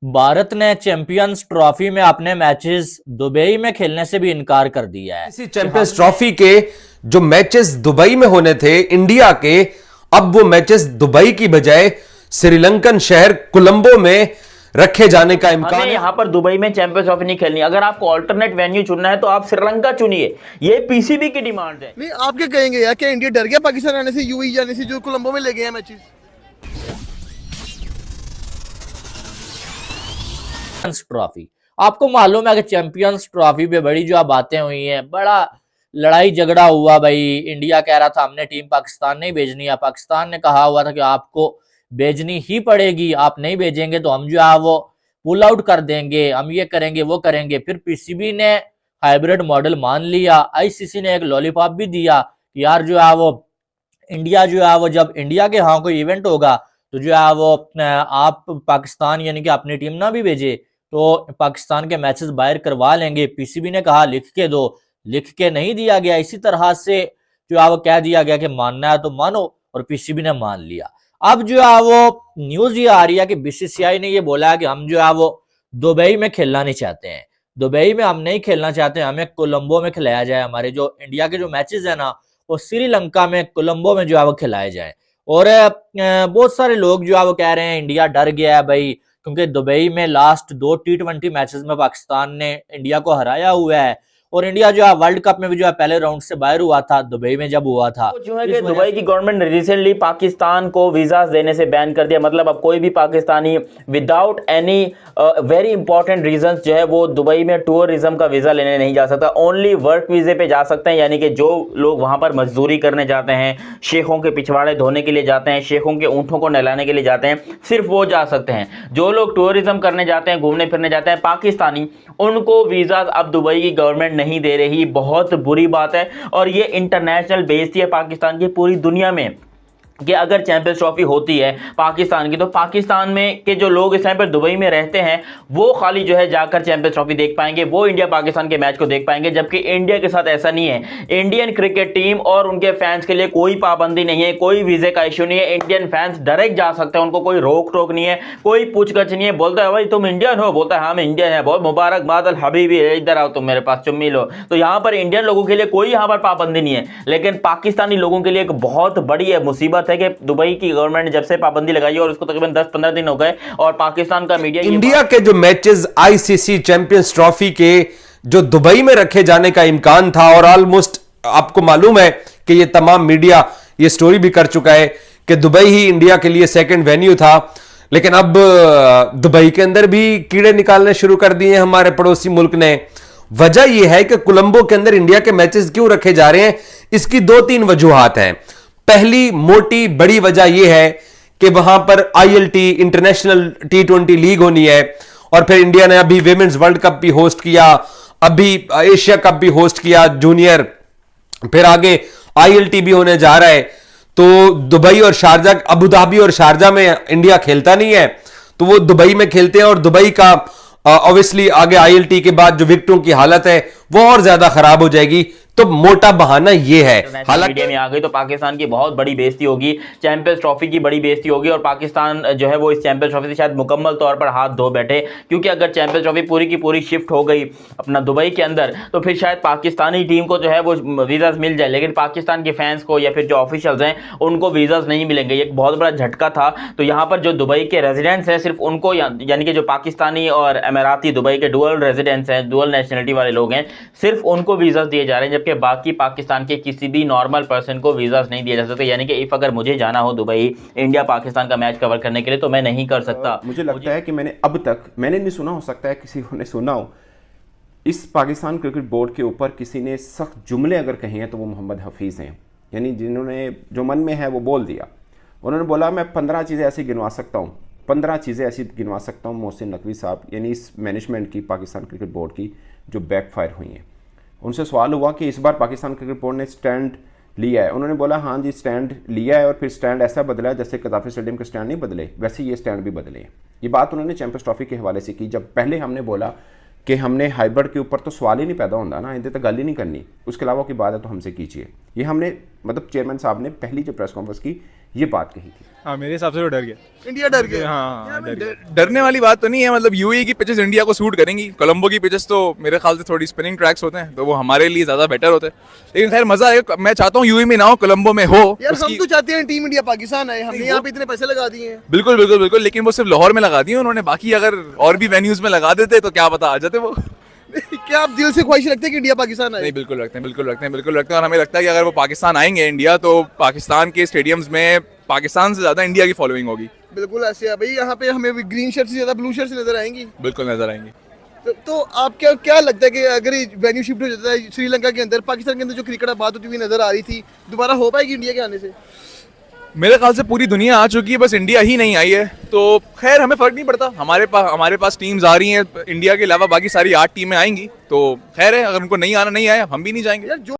भारत ने champions trophy में अपने मैचेस दुबई में खेलने से भी इनकार कर दिया है। इसी चैंपियंस ट्रॉफी के जो मैचेस दुबई में होने थे इंडिया के, अब वो मैचेस दुबई की बजाय श्रीलंकन शहर कोलंबो में रखे जाने का इम्कान है। यहाँ पर दुबई में चैंपियंस ट्रॉफी नहीं खेलनी। अगर आपको ऑल्टरनेट वेन्यू चुनना है तो आप श्रीलंका चुनिए। ये पीसीबी की डिमांड है। नहीं, आप क्या कहेंगे यार, क्या इंडिया डर गया पाकिस्तान आने से, यूएई जाने से, जो कोलंबो में ले गए हैं मैचेस? ट्रॉफी आपको मालूम है कि चैंपियंस ट्रॉफी पे बड़ी जो बातें हुई हैं, बड़ा लड़ाई झगड़ा हुआ। भाई इंडिया कह रहा था हमने टीम पाकिस्तान नहीं भेजनी है, पाकिस्तान ने कहा हुआ था कि आपको भेजनी ही पड़ेगी, आप नहीं भेजेंगे तो हम जो है वो पुल आउट कर देंगे, हम ये करेंगे वो करेंगे। फिर पीसीबी ने हाइब्रिड मॉडल मान लिया, आईसीसी ने एक लॉलीपॉप भी दिया कि यार जो है वो इंडिया जो है वो जब इंडिया के यहाँ कोई इवेंट होगा तो जो है वो आप पाकिस्तान यानी कि अपनी टीम ना भी भेजे तो पाकिस्तान के मैचेस बाहर करवा लेंगे। पीसीबी ने कहा लिख के दो, लिख के नहीं दिया गया। इसी तरह से जो है वो कह दिया गया कि मानना है तो मानो, और पीसीबी ने मान लिया। अब जो है वो न्यूज ये आ रही है कि बीसीसीआई ने ये बोला है कि हम जो है वो दुबई में खेलना नहीं चाहते हैं, दुबई में हम नहीं खेलना चाहते, हमें कोलंबो में खिलाया जाए। हमारे जो इंडिया के जो मैचेस है ना वो श्रीलंका में कोलंबो में जो है वो खिलाए जाए। और बहुत सारे लोग जो है वो कह रहे हैं इंडिया डर गया है भाई, क्योंकि दुबई में लास्ट 2 T20 मैचेस में पाकिस्तान ने इंडिया को हराया हुआ है, और इंडिया जो है वर्ल्ड कप में भी जो है पहले राउंड से बाहर हुआ था दुबई में जब हुआ था। जो है कि दुबई की गवर्नमेंट ने रिसेंटली पाकिस्तान को वीजा देने से बैन कर दिया। मतलब अब कोई भी Pakistani without any very important reasons जो है वो दुबई में टूरिज्म का वीजा लेने नहीं जा सकता। ओनली वर्क वीजे पे जा सकते हैं, यानी कि जो लोग वहां पर मजदूरी करने जाते हैं, शेखों के पिछवाड़े धोने के लिए जाते हैं, शेखों के ऊँटों को नहलाने के लिए जाते हैं, सिर्फ वो जा सकते हैं। जो लोग टूरिज्म करने जाते हैं, घूमने फिरने जाते हैं पाकिस्तानी, उनको वीजा अब दुबई की गवर्नमेंट नहीं दे रही। बहुत बुरी बात है और ये इंटरनेशनल बेइज्जती है पाकिस्तान की पूरी दुनिया में कि अगर चैंपियंस ट्रॉफी होती है पाकिस्तान की तो पाकिस्तान में के जो लोग इस टाइम पर दुबई में रहते हैं वो खाली जो है जाकर चैंपियंस ट्रॉफी देख पाएंगे, वो इंडिया पाकिस्तान के मैच को देख पाएंगे। जबकि इंडिया के साथ ऐसा नहीं है। इंडियन क्रिकेट टीम और उनके फैंस के लिए कोई पाबंदी नहीं है, कोई वीजे का इश्यू नहीं है। इंडियन फैंस डायरेक्ट जा सकते हैं, उनको कोई रोक टोक नहीं है, कोई पूछगछ नहीं है। बोलता है भाई तुम इंडियन हो, बोलता है हाँ मैं इंडियन है, बहुत मुबारकबाद अल हबीबी, इधर आओ तुम मेरे पास चुम्मी लो। तो यहाँ पर इंडियन लोगों के लिए कोई यहाँ पर पाबंदी नहीं है, लेकिन पाकिस्तानी लोगों के लिए एक बहुत बड़ी मुसीबत है कि दुबई की गवर्नमेंट ने जब से पाबंदी लगाई और उसको तकरीबन 10-15 दिन हो गए और पाकिस्तान का मीडिया इंडिया के जो मैचेस आईसीसी चैंपियंस ट्रॉफी के जो दुबई में रखे जाने का इम्कान था, और ऑलमोस्ट आपको मालूम है कि ये तमाम मीडिया ये स्टोरी भी कर चुका है कि दुबई ही इंडिया के लिए सेकंड वेन्यू था, लेकिन अब दुबई के अंदर भी कीड़े निकालने शुरू कर दिए हमारे पड़ोसी मुल्क ने। वजह यह है कि कोलंबो के अंदर इंडिया के मैचेस क्यों रखे जा रहे हैं, इसकी 2-3 वजूहात हैं। पहली मोटी बड़ी वजह यह है कि वहां पर आईएलटी इंटरनेशनल T20 लीग होनी है, और फिर इंडिया ने अभी विमेंस वर्ल्ड कप भी होस्ट किया, अभी एशिया कप भी होस्ट किया जूनियर, फिर आगे आईएलटी भी होने जा रहा है। तो दुबई और शारजा, अबू धाबी और शारजा में इंडिया खेलता नहीं है, तो वो दुबई में खेलते हैं, और दुबई का ऑब्वियसली आगे आईएलटी के बाद जो विकेटों की हालत है वो और ज्यादा खराब हो जाएगी। तो मोटा बहाना ये है। हालांकि मीडिया में आ गई तो पाकिस्तान की बहुत बड़ी बेइज्जती होगी, चैंपियंस ट्रॉफी की बड़ी बेइज्जती होगी, और पाकिस्तान जो है वो इस चैंपियंस ट्रॉफी से शायद मुकम्मल तौर पर हाथ धो बैठे। क्योंकि अगर चैंपियंस ट्रॉफी पूरी की पूरी शिफ्ट हो गई अपना दुबई के अंदर तो फिर शायद पाकिस्तानी टीम को जो है वो वीज़ाज मिल जाए, लेकिन पाकिस्तान के फैंस को या फिर जो ऑफिशियल्स हैं उनको वीज़ाज नहीं मिलेंगे। ये एक बहुत बड़ा झटका था। तो यहाँ पर जो दुबई के रेजिडेंट्स हैं सिर्फ उनको, यानी कि जो पाकिस्तानी और अमेराती दुबई के डुअल रेजिडेंट्स हैं, डुअल नेशनलिटी वाले लोग हैं, सिर्फ उनको वीज़ाज दिए जा रहे हैं, जबकि बाकी पाकिस्तान के किसी भी नॉर्मल पर्सन को वीजास नहीं दिए जा सकते। यानी कि इफ अगर मुझे जाना हो दुबई इंडिया पाकिस्तान का मैच कवर करने के लिए तो मैं नहीं कर सकता। मुझे लगता है कि मैंने नहीं सुना, हो सकता है किसी ने सुना हो, इस पाकिस्तान क्रिकेट बोर्ड के ऊपर किसी ने सख्त जुमले अगर कहे हैं तो वो मोहम्मद हफीज़ हैं। यानी जिन्होंने जो मन में है वो बोल दिया। उन्होंने बोला मैं 15 चीज़ें ऐसी गिनवा सकता हूँ, 15 चीज़ें ऐसी गिनवा सकता हूँ मोहसिन नकवी साहब, यानी इस मैनेजमेंट की पाकिस्तान क्रिकेट बोर्ड की, जो बैकफायर हुई हैं। उनसे सवाल हुआ कि इस बार पाकिस्तान क्रिकेट बोर्ड ने स्टैंड लिया है। उन्होंने बोला हाँ जी स्टैंड लिया है, और फिर स्टैंड ऐसा बदला है जैसे कदाफी स्टेडियम के स्टैंड नहीं बदले वैसे ये स्टैंड भी बदले हैं। ये बात उन्होंने चैंपियंस ट्रॉफी के हवाले से की। जब पहले हमने बोला कि हमने हाइब्रिड के ऊपर तो सवाल ही नहीं पैदा होता ना, इनसे तो गल ही नहीं करनी, उसके अलावा की बात है तो हमसे कीजिए। ये हमने मतलब चेयरमैन साहब ने पहली जो प्रेस कॉन्फ्रेंस की ये बात कही थी। हाँ, मेरे हिसाब से तो डर गया। इंडिया डर गया। हाँ, डरने वाली बात तो नहीं है। मतलब यूएई की पिचेस इंडिया को सूट करेंगी। कोलंबो की पिचेस तो मेरे ख्याल से थोड़ी स्पिनिंग ट्रैक्स होते हैं, तो वो हमारे लिए ज़्यादा बेटर होते हैं। लेकिन खैर मज़ा आएगा। मैं चाहता हूँ यूएई में ना हो, कोलंबो में हो। यार हम तो चाहते हैं टीम इंडिया पाकिस्तान आए, हमने यहाँ पे इतने पैसे लगा दिए हैं। बिल्कुल बिल्कुल बिल्कुल, लेकिन वो सिर्फ लाहौर में लगा दिए उन्होंने। बाकी अगर और भी वेन्यूज में लगा देते तो क्या पता आ जाते वो। क्या आप दिल से ख्वाहिश रखते हैं कि इंडिया पाकिस्तान आए? नहीं, बिल्कुल रखते हैं, बिल्कुल रखते हैं, बिल्कुल रखते हैं। और हमें लगता है कि अगर वो पाकिस्तान आएंगे इंडिया, तो पाकिस्तान के स्टेडियम्स में पाकिस्तान से ज़्यादा इंडिया की फॉलोइंग होगी। बिल्कुल ऐसे है भाई, यहाँ पे हमें भी ग्रीन शर्ट से ज्यादा ब्लू शर्ट नजर आएंगी। बिल्कुल नजर आएंगी। तो आप क्या लगता है कि अगर वेन्यू शिफ्ट हो जाता है श्रीलंका के अंदर, पाकिस्तान के अंदर जो क्रिकेट बात होती हुई नजर आ रही थी, दोबारा हो पाएगी इंडिया के आने से? मेरे ख्याल से पूरी दुनिया आ चुकी है, बस इंडिया ही नहीं आई है। तो खैर हमें फर्क नहीं पड़ता। हमारे पास टीम्स आ रही हैं इंडिया के अलावा, बाकी सारी 8 टीमें आएंगी। तो खैर है, अगर उनको नहीं आना नहीं आया, हम भी नहीं जाएंगे। यार जो